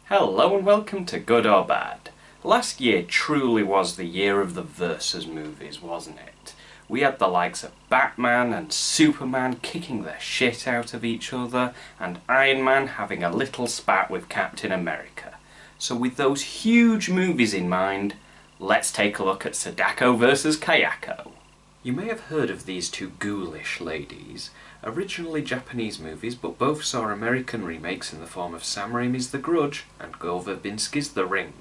Hello and welcome to Good or Bad. Last year truly was the year of the versus movies, wasn't it? We had the likes of Batman and Superman kicking the shit out of each other, and Iron Man having a little spat with Captain America. So with those huge movies in mind, let's take a look at Sadako vs Kayako. You may have heard of these two ghoulish ladies. Originally Japanese movies, but both saw American remakes in the form of Sam Raimi's The Grudge and Gore Verbinski's The Ring.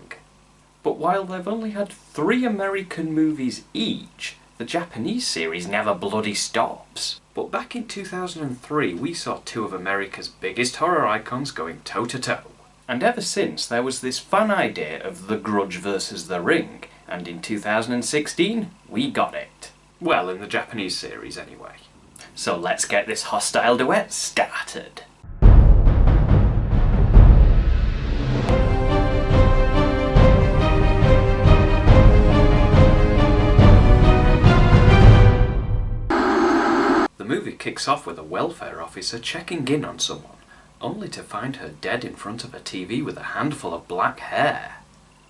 But while they've only had 3 American movies each, the Japanese series never bloody stops. But back in 2003 we saw 2 of America's biggest horror icons going toe-to-toe. And ever since there was this fun idea of The Grudge versus The Ring, and in 2016 we got it. Well, in the Japanese series anyway. So let's get this hostile duet started. The movie kicks off with a welfare officer checking in on someone, only to find her dead in front of a TV with a handful of black hair.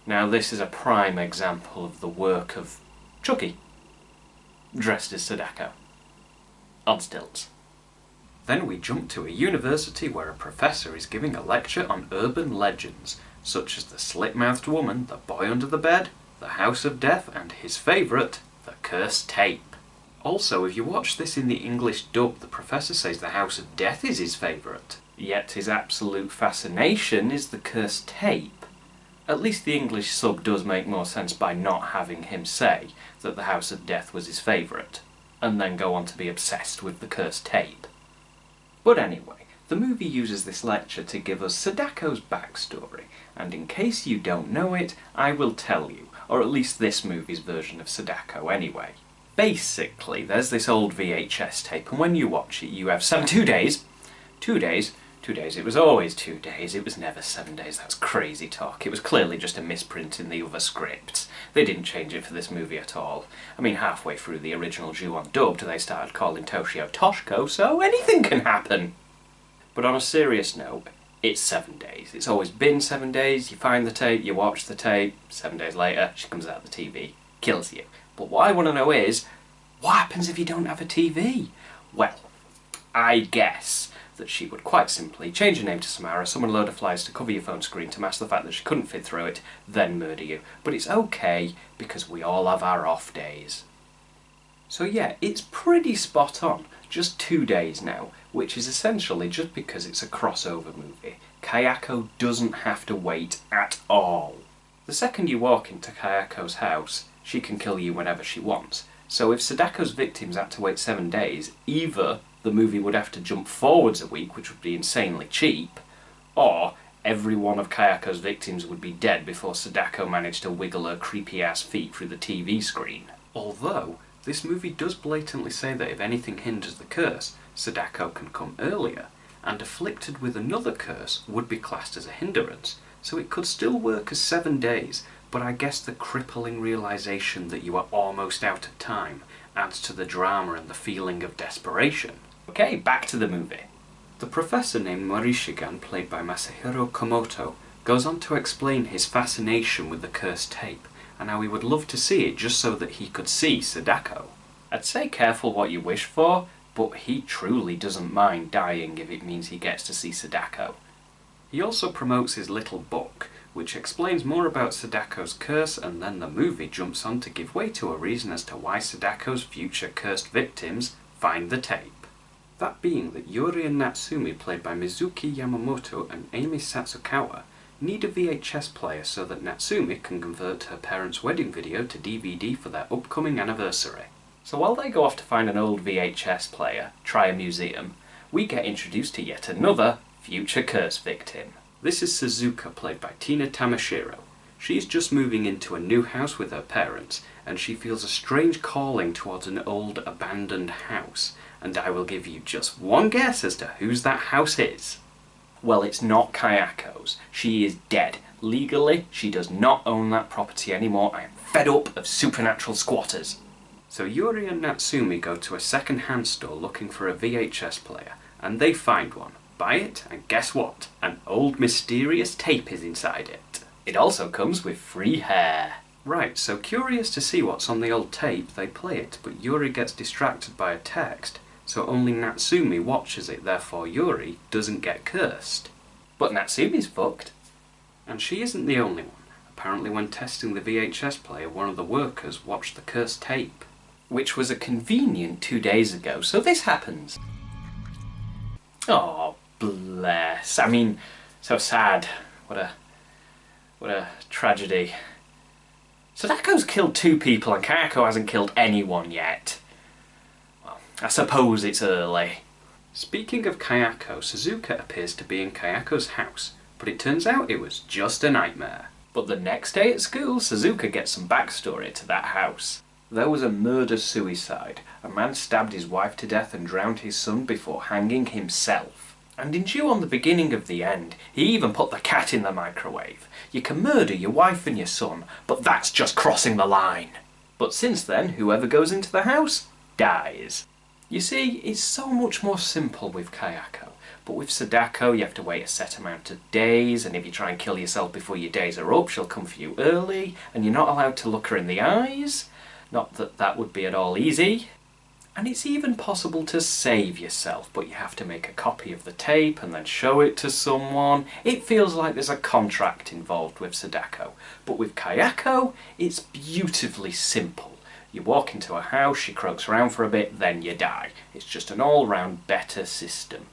Now this is a prime example of the work of Chucky, dressed as Sadako. On stilts. Then we jump to a university where a professor is giving a lecture on urban legends, such as the slit-mouthed woman, the boy under the bed, the house of death, and his favourite, the cursed tape. Also, if you watch this in the English dub, the professor says the house of death is his favourite. Yet his absolute fascination is the cursed tape. At least the English sub does make more sense by not having him say that the house of death was his favourite, and then go on to be obsessed with the cursed tape. But anyway, the movie uses this lecture to give us Sadako's backstory, and in case you don't know it, I will tell you, or at least this movie's version of Sadako anyway. Basically, there's this old VHS tape, and when you watch it, you have 2 days, it was always 2 days, it was never 7 days, that's crazy talk. It was clearly just a misprint in the other scripts. They didn't change it for this movie at all. I mean, halfway through the original Ju-on dubbed, they started calling Toshio Toshiko, so anything can happen. But on a serious note, it's 7 days. It's always been 7 days. You find the tape, you watch the tape, 7 days later, she comes out of the TV, kills you. But what I want to know is, what happens if you don't have a TV? Well, I guess that she would quite simply change her name to Samara, summon a load of flies to cover your phone screen to mask the fact that she couldn't fit through it, then murder you. But it's okay, because we all have our off days. So yeah, it's pretty spot on. Just 2 days now, which is essentially just because it's a crossover movie. Kayako doesn't have to wait at all. The second you walk into Kayako's house, she can kill you whenever she wants. So if Sadako's victims had to wait 7 days, either the movie would have to jump forwards a week, which would be insanely cheap, or every one of Kayako's victims would be dead before Sadako managed to wiggle her creepy-ass feet through the TV screen. Although, this movie does blatantly say that if anything hinders the curse, Sadako can come earlier, and afflicted with another curse would be classed as a hindrance, so it could still work as 7 days, but I guess the crippling realisation that you are almost out of time adds to the drama and the feeling of desperation. Okay, back to the movie. The professor named Morishigan, played by Masahiro Komoto, goes on to explain his fascination with the cursed tape, and how he would love to see it just so that he could see Sadako. I'd say careful what you wish for, but he truly doesn't mind dying if it means he gets to see Sadako. He also promotes his little book, which explains more about Sadako's curse, and then the movie jumps on to give way to a reason as to why Sadako's future cursed victims find the tape. That being that Yuri and Natsumi, played by Mizuki Yamamoto and Amy Satsukawa, need a VHS player so that Natsumi can convert her parents' wedding video to DVD for their upcoming anniversary. So while they go off to find an old VHS player, try a museum, we get introduced to yet another future curse victim. This is Suzuka, played by Tina Tamashiro. She's just moving into a new house with her parents, and she feels a strange calling towards an old abandoned house, and I will give you just one guess as to whose that house is. Well, it's not Kayako's. She is dead. Legally, she does not own that property anymore. I am fed up of supernatural squatters. So Yuri and Natsumi go to a second-hand store looking for a VHS player, and they find one. Buy it, and guess what? An old mysterious tape is inside it. It also comes with free hair. Right, so curious to see what's on the old tape, they play it, but Yuri gets distracted by a text, so only Natsumi watches it, therefore Yuri doesn't get cursed. But Natsumi's fucked. And she isn't the only one. Apparently when testing the VHS player, one of the workers watched the cursed tape. Which was a convenient 2 days ago, so this happens. Oh, bless. I mean, so sad. What a tragedy. Sadako's killed 2 people and Kayako hasn't killed anyone yet. Well, I suppose it's early. Speaking of Kayako, Suzuka appears to be in Kayako's house, but it turns out it was just a nightmare. But the next day at school, Suzuka gets some backstory to that house. There was a murder-suicide. A man stabbed his wife to death and drowned his son before hanging himself. And in Due on the Beginning of the End, he even put the cat in the microwave. You can murder your wife and your son, but that's just crossing the line. But since then, whoever goes into the house dies. You see, it's so much more simple with Kayako. But with Sadako, you have to wait a set amount of days, and if you try and kill yourself before your days are up, she'll come for you early, and you're not allowed to look her in the eyes. Not that that would be at all easy. And it's even possible to save yourself, but you have to make a copy of the tape and then show it to someone. It feels like there's a contract involved with Sadako. But with Kayako, it's beautifully simple. You walk into a house, she croaks around for a bit, then you die. It's just an all-round better system.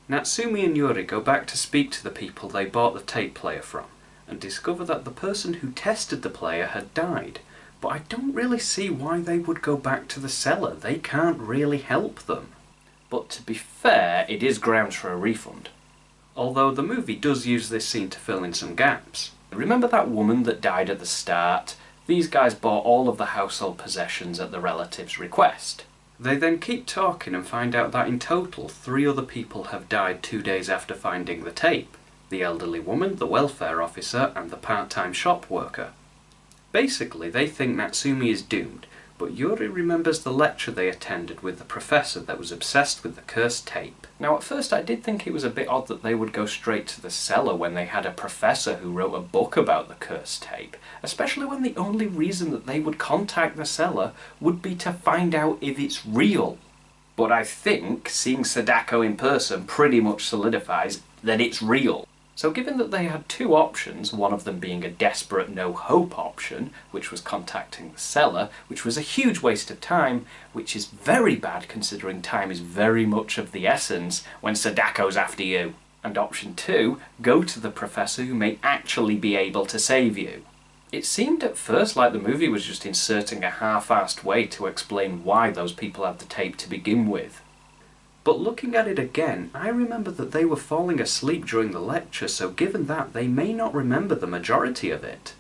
Natsumi and Yuri go back to speak to the people they bought the tape player from, and discover that the person who tested the player had died. But I don't really see why they would go back to the cellar. They can't really help them. But to be fair, it is grounds for a refund. Although the movie does use this scene to fill in some gaps. Remember that woman that died at the start? These guys bought all of the household possessions at the relative's request. They then keep talking and find out that in total 3 other people have died 2 days after finding the tape. The elderly woman, the welfare officer, and the part-time shop worker. Basically, they think Natsumi is doomed, but Yuri remembers the lecture they attended with the professor that was obsessed with the cursed tape. Now, at first I did think it was a bit odd that they would go straight to the cellar when they had a professor who wrote a book about the cursed tape, especially when the only reason that they would contact the cellar would be to find out if it's real. But I think seeing Sadako in person pretty much solidifies that it's real. So given that they had 2 options, one of them being a desperate no-hope option, which was contacting the cellar, which was a huge waste of time, which is very bad considering time is very much of the essence when Sadako's after you. And option 2, go to the professor who may actually be able to save you. It seemed at first like the movie was just inserting a half-assed way to explain why those people had the tape to begin with. But looking at it again, I remember that they were falling asleep during the lecture, so given that, they may not remember the majority of it.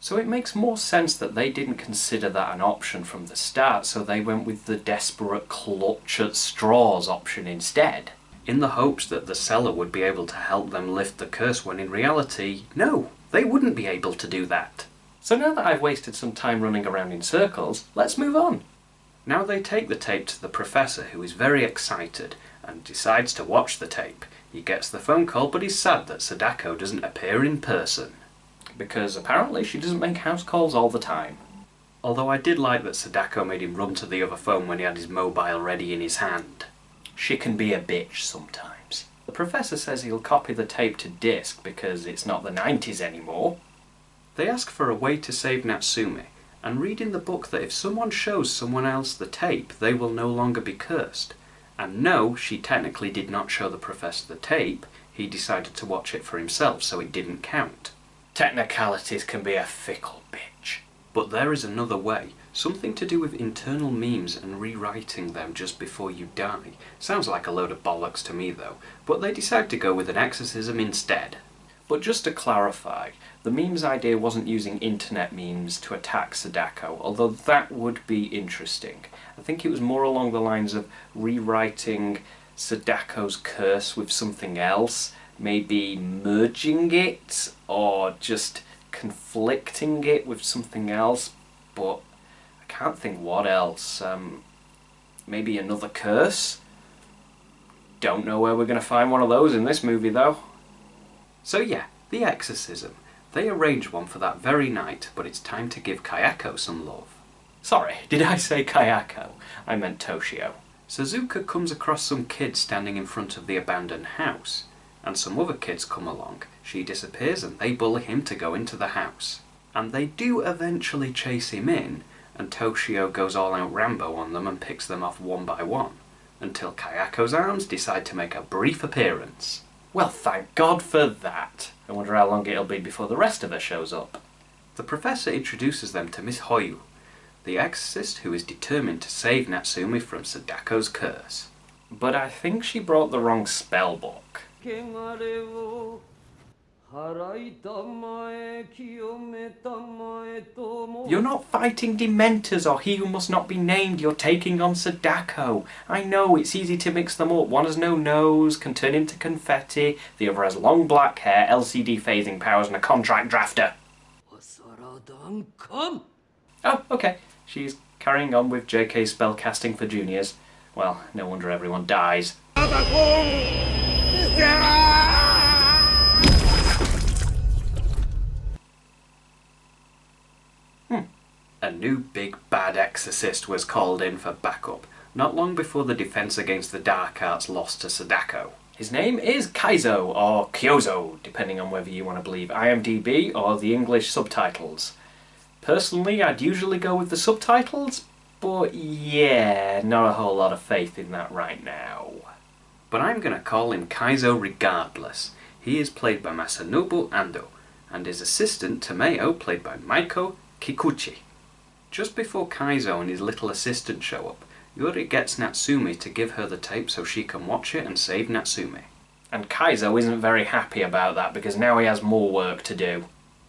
So it makes more sense that they didn't consider that an option from the start, so they went with the desperate clutch at straws option instead. In the hopes that the cellar would be able to help them lift the curse, when in reality, no, they wouldn't be able to do that. So now that I've wasted some time running around in circles, let's move on. Now they take the tape to the professor, who is very excited and decides to watch the tape. He gets the phone call, but he's sad that Sadako doesn't appear in person. Because apparently she doesn't make house calls all the time. Although I did like that Sadako made him run to the other phone when he had his mobile ready in his hand. She can be a bitch sometimes. The professor says he'll copy the tape to disk because it's not the 90s anymore. They ask for a way to save Natsumi, and read in the book that if someone shows someone else the tape, they will no longer be cursed. And no, she technically did not show the professor the tape, he decided to watch it for himself, so it didn't count. Technicalities can be a fickle bitch. But there is another way, something to do with internal memes and rewriting them just before you die. Sounds like a load of bollocks to me though, but they decide to go with an exorcism instead. But just to clarify, the memes idea wasn't using internet memes to attack Sadako, although that would be interesting. I think it was more along the lines of rewriting Sadako's curse with something else, maybe merging it, or just conflicting it with something else, but I can't think what else. Maybe another curse? Don't know where we're going to find one of those in this movie, though. So yeah, the exorcism. They arrange one for that very night, but it's time to give Kayako some love. Sorry, did I say Kayako? I meant Toshio. Suzuka comes across some kids standing in front of the abandoned house, and some other kids come along. She disappears and they bully him to go into the house. And they do eventually chase him in, and Toshio goes all out Rambo on them and picks them off one by one, until Kayako's arms decide to make a brief appearance. Well, thank God for that. I wonder how long it'll be before the rest of her shows up. The professor introduces them to Miss Hoyu, the exorcist who is determined to save Natsumi from Sadako's curse. But I think she brought the wrong spell book. You're not fighting Dementors or He Who Must Not Be Named, you're taking on Sadako. I know, it's easy to mix them up. One has no nose, can turn into confetti, the other has long black hair, LCD phasing powers and a contract drafter. Oh, okay. She's carrying on with JK spellcasting for juniors. Well, no wonder everyone dies. A new big bad exorcist was called in for backup, not long before the defense against the dark arts lost to Sadako. His name is Kaizo, or Kyozo, depending on whether you want to believe IMDb or the English subtitles. Personally, I'd usually go with the subtitles, but yeah, not a whole lot of faith in that right now. But I'm going to call him Kaizo regardless. He is played by Masanobu Ando, and his assistant Tomeo played by Maiko Kikuchi. Just before Kaizo and his little assistant show up, Yuri gets Natsumi to give her the tape so she can watch it and save Natsumi. And Kaizo isn't very happy about that because now he has more work to do.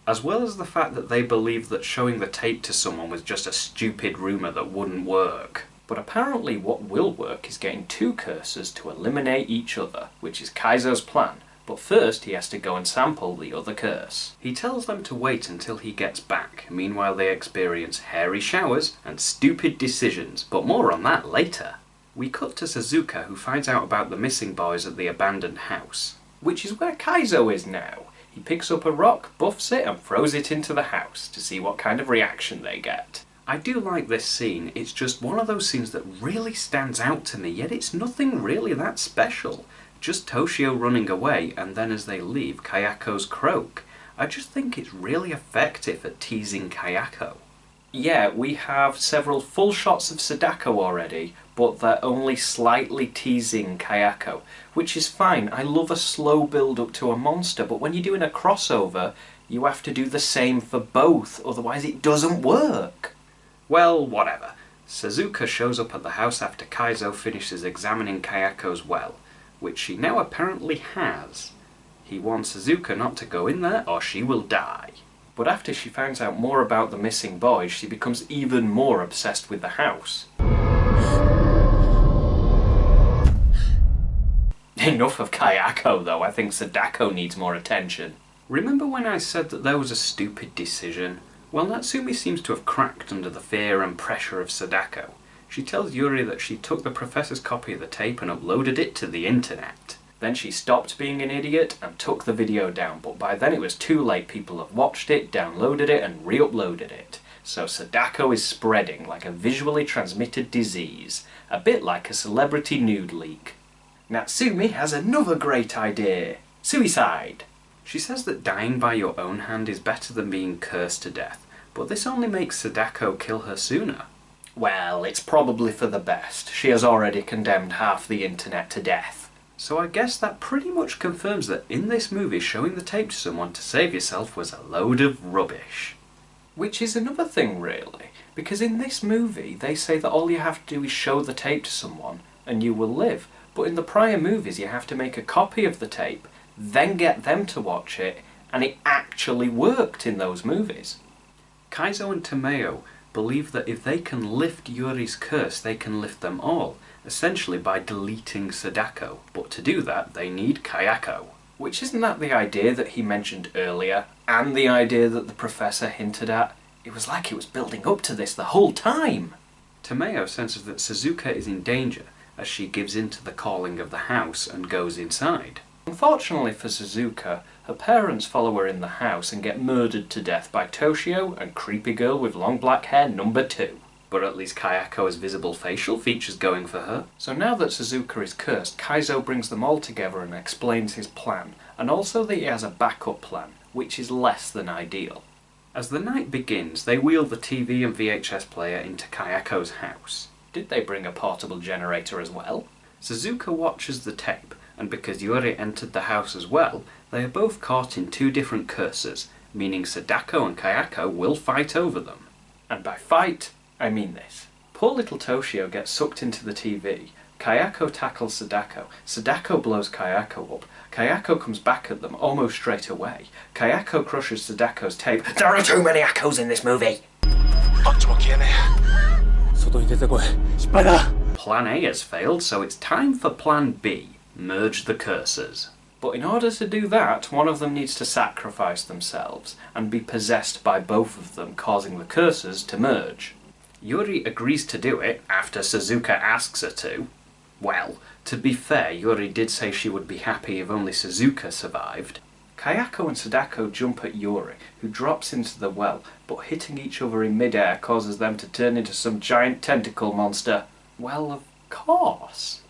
As well as the fact that they believe that showing the tape to someone was just a stupid rumour that wouldn't work. But apparently what will work is getting two cursors to eliminate each other, which is Kaizo's plan. But first he has to go and sample the other curse. He tells them to wait until he gets back. Meanwhile they experience hairy showers and stupid decisions, but more on that later. We cut to Suzuka, who finds out about the missing boys at the abandoned house, which is where Kaizo is now. He picks up a rock, buffs it and throws it into the house to see what kind of reaction they get. I do like this scene. It's just one of those scenes that really stands out to me, yet it's nothing really that special. Just Toshio running away, and then as they leave, Kayako's croak. I just think it's really effective at teasing Kayako. Yeah, we have several full shots of Sadako already, but they're only slightly teasing Kayako, which is fine. I love a slow build up to a monster, but when you're doing a crossover, you have to do the same for both, otherwise it doesn't work. Well, whatever. Suzuka shows up at the house after Kaizo finishes examining Kayako's well, which she now apparently has. He warns Suzuka not to go in there or she will die. But after she finds out more about the missing boys, she becomes even more obsessed with the house. Enough of Kayako though, I think Sadako needs more attention. Remember when I said that there was a stupid decision? Well, Natsumi seems to have cracked under the fear and pressure of Sadako. She tells Yuri that she took the professor's copy of the tape and uploaded it to the internet. Then she stopped being an idiot and took the video down, but by then it was too late. People have watched it, downloaded it and re-uploaded it. So Sadako is spreading like a visually transmitted disease, a bit like a celebrity nude leak. Natsumi has another great idea. Suicide. She says that dying by your own hand is better than being cursed to death, but this only makes Sadako kill her sooner. Well, it's probably for the best. She has already condemned half the internet to death. So I guess that pretty much confirms that in this movie showing the tape to someone to save yourself was a load of rubbish. Which is another thing really, because in this movie they say that all you have to do is show the tape to someone and you will live. But in the prior movies you have to make a copy of the tape, then get them to watch it, and it actually worked in those movies. Kaizo and Tomeo believe that if they can lift Yuri's curse, they can lift them all, essentially by deleting Sadako. But to do that, they need Kayako. Which isn't that the idea that he mentioned earlier, and the idea that the professor hinted at? It was like he was building up to this the whole time. Tomeo senses that Suzuka is in danger, as she gives in to the calling of the house and goes inside. Unfortunately for Suzuka, her parents follow her in the house and get murdered to death by Toshio and creepy girl with long black hair number 2. But at least Kayako has visible facial features going for her. So now that Suzuka is cursed, Kaizo brings them all together and explains his plan, and also that he has a backup plan, which is less than ideal. As the night begins, they wheel the TV and VHS player into Kayako's house. Did they bring a portable generator as well? Suzuka watches the tape, and because Yuri entered the house as well, they are both caught in 2 different curses, meaning Sadako and Kayako will fight over them. And by fight, I mean this. Poor little Toshio gets sucked into the TV, Kayako tackles Sadako, Sadako blows Kayako up, Kayako comes back at them almost straight away, Kayako crushes Sadako's tape. There are too many Akos in this movie! Plan A has failed, so it's time for Plan B. Merge the curses. But in order to do that, one of them needs to sacrifice themselves and be possessed by both of them, causing the curses to merge. Yuri agrees to do it after Suzuka asks her to. Well, to be fair, Yuri did say she would be happy if only Suzuka survived. Kayako and Sadako jump at Yuri, who drops into the well, but hitting each other in mid-air causes them to turn into some giant tentacle monster. Well, of course.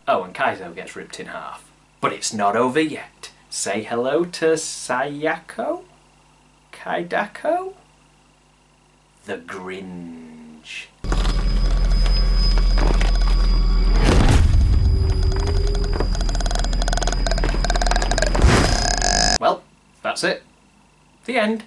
Oh, and Kaizo gets ripped in half. But it's not over yet. Say hello to Sayako? Kaidako? The Grinch. Well, that's it. The end.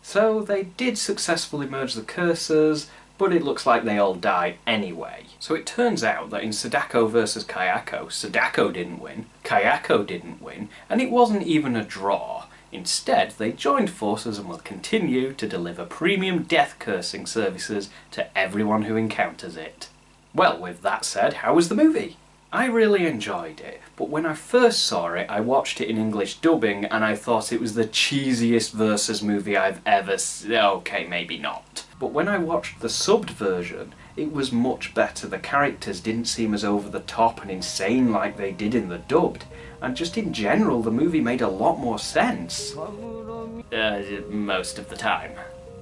So they did successfully merge the curses, but it looks like they all die anyway. So it turns out that in Sadako vs Kayako, Sadako didn't win, Kayako didn't win, and it wasn't even a draw. Instead, they joined forces and will continue to deliver premium death cursing services to everyone who encounters it. Well, with that said, how was the movie? I really enjoyed it, but when I first saw it, I watched it in English dubbing and I thought it was the cheesiest versus movie I've ever seen. Okay, maybe not. But when I watched the subbed version, it was much better. The characters didn't seem as over the top and insane like they did in the dubbed. And just in general, the movie made a lot more sense. Most of the time.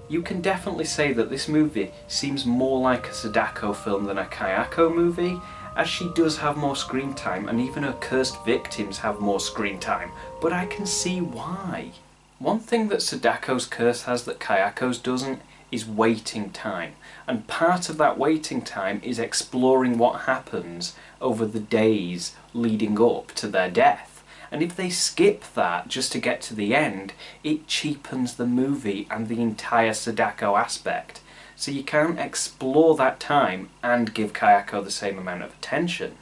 You can definitely say that this movie seems more like a Sadako film than a Kayako movie, as she does have more screen time and even her cursed victims have more screen time, but I can see why. One thing that Sadako's curse has that Kayako's doesn't is waiting time, and part of that waiting time is exploring what happens over the days leading up to their death. And if they skip that just to get to the end, it cheapens the movie and the entire Sadako aspect. So you can't explore that time and give Kayako the same amount of attention.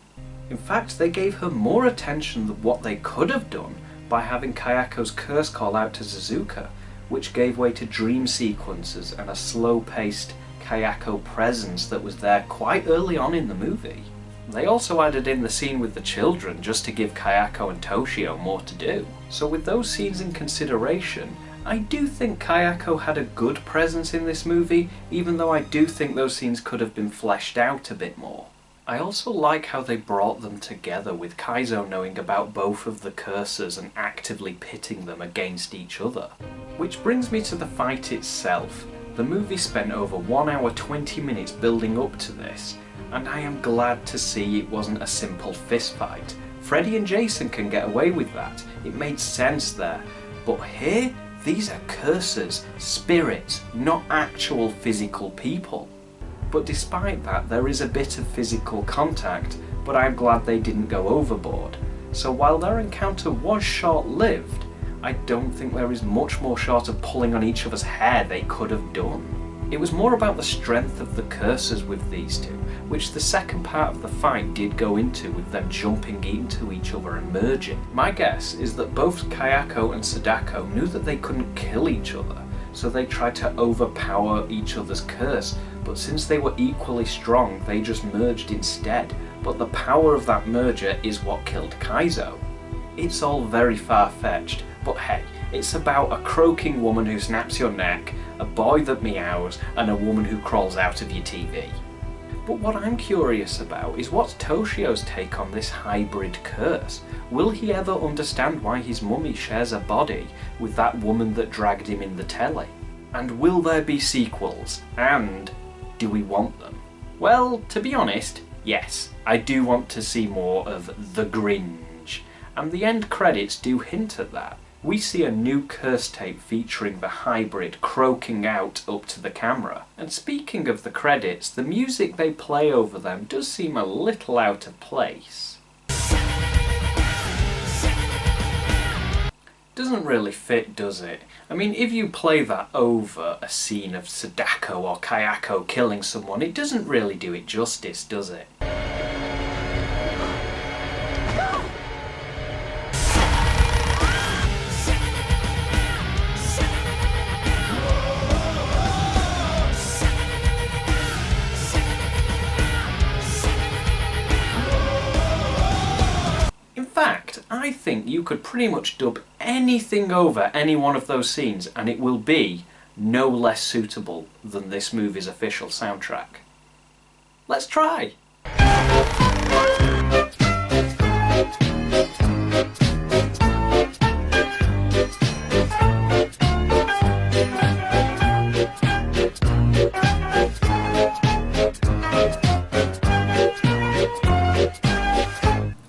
In fact, they gave her more attention than what they could have done by having Kayako's curse call out to Suzuka, which gave way to dream sequences and a slow-paced Kayako presence that was there quite early on in the movie. They also added in the scene with the children just to give Kayako and Toshio more to do. So with those scenes in consideration, I do think Kayako had a good presence in this movie, even though I do think those scenes could have been fleshed out a bit more. I also like how they brought them together, with Kaizo knowing about both of the curses and actively pitting them against each other. Which brings me to the fight itself. The movie spent over 1 hour 20 minutes building up to this, and I am glad to see it wasn't a simple fist fight. Freddy and Jason can get away with that, it made sense there, but here, these are curses, spirits, not actual physical people. But despite that, there is a bit of physical contact, but I'm glad they didn't go overboard. So while their encounter was short-lived, I don't think there is much more short of pulling on each other's hair they could have done. It was more about the strength of the curses with these two, which the second part of the fight did go into, with them jumping into each other and merging. My guess is that both Kayako and Sadako knew that they couldn't kill each other, so they tried to overpower each other's curse, but since they were equally strong, they just merged instead. But the power of that merger is what killed Kaizo. It's all very far-fetched, but hey, it's about a croaking woman who snaps your neck, a boy that meows, and a woman who crawls out of your TV. But what I'm curious about is what's Toshio's take on this hybrid curse? Will he ever understand why his mummy shares a body with that woman that dragged him in the telly? And will there be sequels? And do we want them? Well, to be honest, yes, I do want to see more of The Gringe, and the end credits do hint at that. We see a new curse tape featuring the hybrid croaking out up to the camera. And speaking of the credits, the music they play over them does seem a little out of place. Doesn't really fit, does it? I mean, if you play that over a scene of Sadako or Kayako killing someone, it doesn't really do it justice, does it? I think you could pretty much dub anything over any one of those scenes and it will be no less suitable than this movie's official soundtrack. Let's try!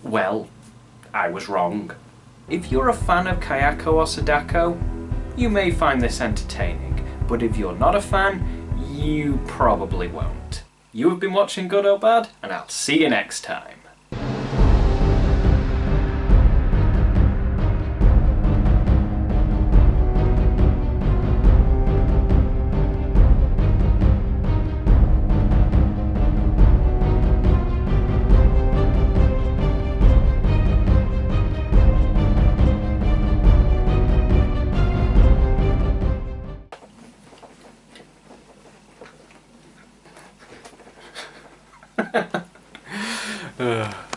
Well, I was wrong. If you're a fan of Kayako or Sadako, you may find this entertaining, but if you're not a fan, you probably won't. You have been watching Good or Bad, and I'll see you next time. Ugh.